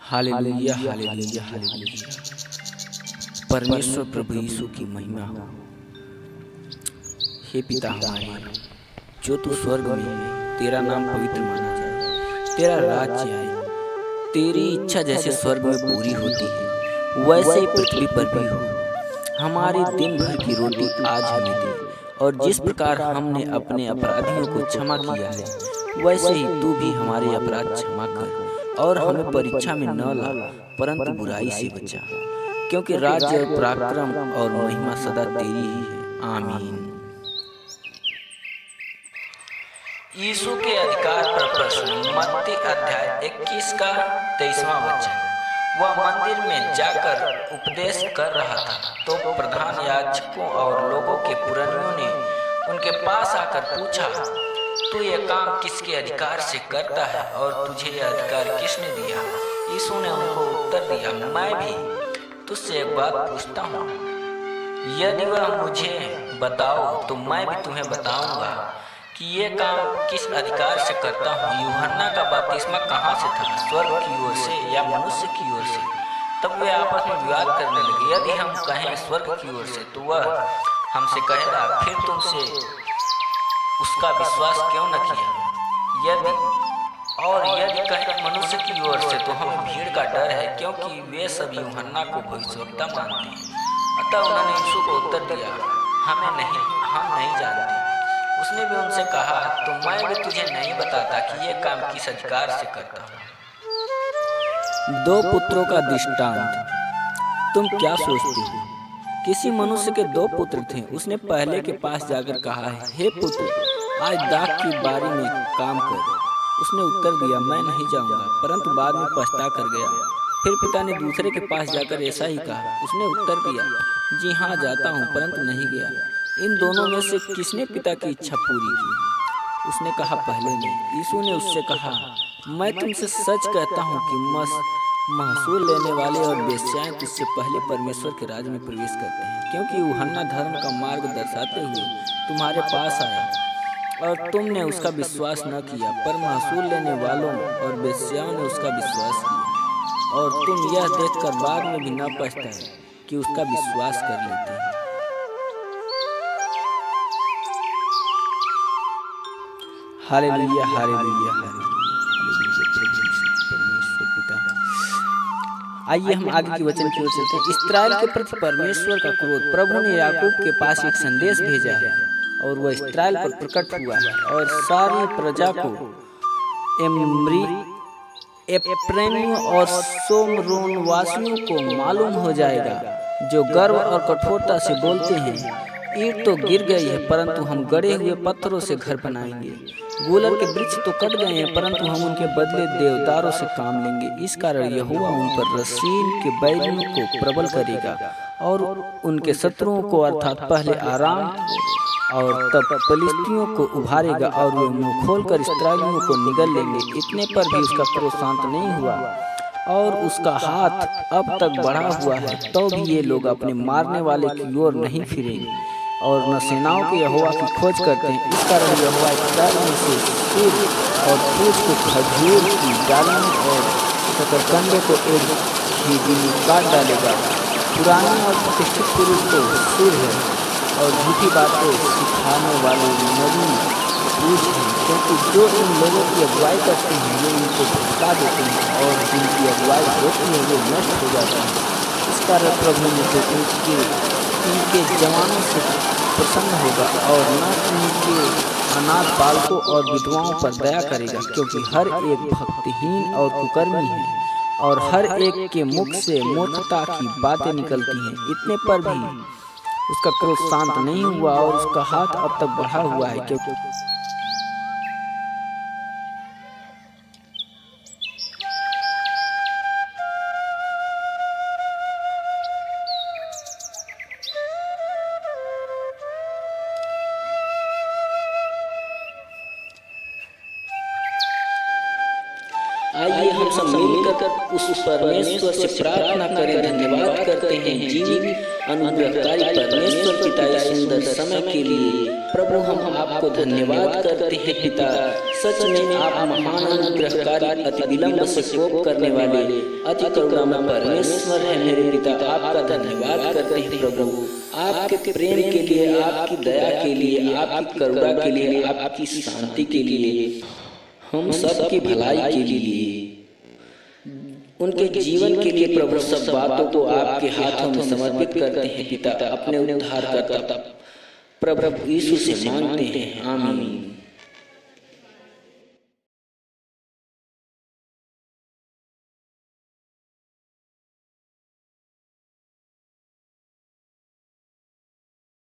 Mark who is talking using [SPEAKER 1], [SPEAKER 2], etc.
[SPEAKER 1] Hallelujah hallelujah hallelujah. परमेश्वर प्रभु यीशु की महिमा हो। हे पिता हमारे, जो तू स्वर्ग में है, तेरा नाम पवित्र माना जाए, तेरा राज्य आए, तेरी इच्छा जैसे स्वर्ग में पूरी होती है वैसे ही पृथ्वी पर भी हो। हमारी दिन भर की रोटी आज हमें दे, और जिस प्रकार हमने अपने अपराधियों को क्षमा किया है वैसे ही तू भी हमारे अपराध क्षमा कर, और हमें परीक्षा में न ला परंतु बुराई से बचा, क्योंकि राज्य और पराक्रम और महिमा सदा तेरी ही है। आमीन। यीशु के अधिकार पर प्रश्न। मत्ती अध्याय 21 का 23वां वचन। वह मंदिर में जाकर उपदेश कर रहा था, तो प्रधान याजकों और लोगों के पुरनियों ने उनके पास आकर पूछा, तू ये काम किसके अधिकार से करता है, और तुझे यह अधिकार किसने दिया? यीशु ने उनको उत्तर दिया, मैं भी तुझसे एक बात पूछता हूँ, यदि वह मुझे बताओ तो मैं भी तुम्हें बताऊंगा कि ये काम किस अधिकार से करता हूँ। यूहन्ना का बपतिस्मा कहाँ से था, स्वर्ग की ओर से या मनुष्य की ओर से? तब वे आपस में विवाद करने लगे। यदि हम कहें स्वर्ग की ओर से तो वह हमसे कहेगा, फिर तुमसे उसका विश्वास क्यों न किया? यदि कहें मनुष्य की ओर से तो हमें भीड़ का डर है, क्योंकि वे सब यूहन्ना को भविष्यवक्ता मानते हैं। अतः उन्होंने यीशु को उत्तर दिया, हम नहीं जानते। उसने भी उनसे कहा, तो मैं भी तुझे नहीं बताता कि ये काम किस अधिकार से करता हूँ। दो पुत्रों का दृष्टांत। तुम क्या सोचते हो? किसी मनुष्य के दो पुत्र थे। उसने पहले के पास जाकर कहा, हे पुत्र, आज दाख की बारी में काम कर। उसने उत्तर दिया, मैं नहीं जाऊंगा, परंतु बाद में पछता कर गया। फिर पिता ने दूसरे के पास जाकर ऐसा ही कहा। उसने उत्तर दिया, जी हाँ, जाता हूँ, परंतु नहीं गया। इन दोनों में से किसने पिता की इच्छा पूरी की? उसने कहा, पहले ने। यीशु ने उससे कहा, मैं तुमसे सच कहता हूँ कि महसूल लेने वाले और वेश्याएं तुझसे पहले परमेश्वर के राज्य में प्रवेश करते हैं, क्योंकि यूहन्ना धर्म का मार्ग दर्शाते हुए तुम्हारे पास आया और तुमने उसका विश्वास न किया, पर महसूल लेने वालों और वेश्याओं ने उसका विश्वास किया, और तुम यह देखकर बाद में भी न पछताए कि उसका विश्वास कर लेते हैं। हालेलुया हालेलुया हालेलुया परमेश्वर पिता। आइए हम आगे की वचन की ओर चलते हैं। इस्राएल के प्रति परमेश्वर का क्रोध। प्रभु ने याकूब के पास एक संदेश भेजा है, और वह इस्राएल पर प्रकट हुआ है, और सारी प्रजा को, एप्रैमियों और सोमरोन वासियों को मालूम हो जाएगा, जो गर्व और कठोरता से बोलते हैं, ईंट तो गिर गई है, परंतु हम गड़े हुए पत्थरों से घर बनाएंगे। गूलर के वृक्ष तो कट गए हैं, परंतु हम उनके बदले देवदारों से काम लेंगे। इस कारण यहोवा उन पर रसीन के बैरियों को प्रबल करेगा, और उनके शत्रुओं को, अर्थात पहले आराम और तब फलिस्तियों को उभारेगा, और वे मुंह खोलकर इस्राएलियों को निगल लेंगे। इतने पर भी उसका क्रोध शांत नहीं हुआ, और उसका हाथ अब तक बढ़ा हुआ है, तो भी ये लोग अपने मारने वाले की ओर नहीं फिरेंगे, और न सेनाओं के यहोवा की खोज करते हैं। इस कारण यहोवा इस्राएल में से सिर और पूँछ को खजूर की डालियों और शकरकंदे को एक ही दिन में काट डालेगा। पुराने और प्रतिष्ठित पुरुष तो सिर है, और झूठी बातें सिखाने वाले नबी पूछ हैं, क्योंकि जो इन लोगों की अगुवाई करते हैं वे इनको भटका देते हैं, और जिनकी अगुवाई होती है वे नष्ट हो जाते हैं। इस कारण प्रभु ने तो इनके जवानों से प्रसन्न होगा, और न इनके अनाथ बालकों और विधवाओं पर दया करेगा, क्योंकि हर एक भक्तिहीन और कुकर्मी है, और हर एक के मुख से मूर्खता की बातें निकलती हैं। इतने पर भी उसका क्रोध शांत नहीं हुआ, और उसका हाथ अब तक बढ़ा हुआ है, क्योंकि आइए हम सब मिलकर उस परमेश्वर से प्रार्थना करें, धन्यवाद करते हैं जीवित अनुग्रहकारी परमेश्वर पिता इस सुंदर समय के लिए। प्रभु हम आपको धन्यवाद करते हैं पिता, सच में आप महान अनुग्रहकारी, अति विलंब से कोप करने वाले, अति करुणामय परमेश्वर है मेरे पिता। आपका धन्यवाद करते हैं प्रभु, आपके प्रेम के लिए, आपकी दया के लिए, आपकी करुणा के लिए, आपकी शांति के लिए, हम सबकी भलाई के लिए, उनके जीवन के लिए प्रभु सब बातों को आपके हाथों में समर्पित करते हैं पिता। अपने उद्धारकर्ता प्रभु यीशु से मांगते हैं, आमीन।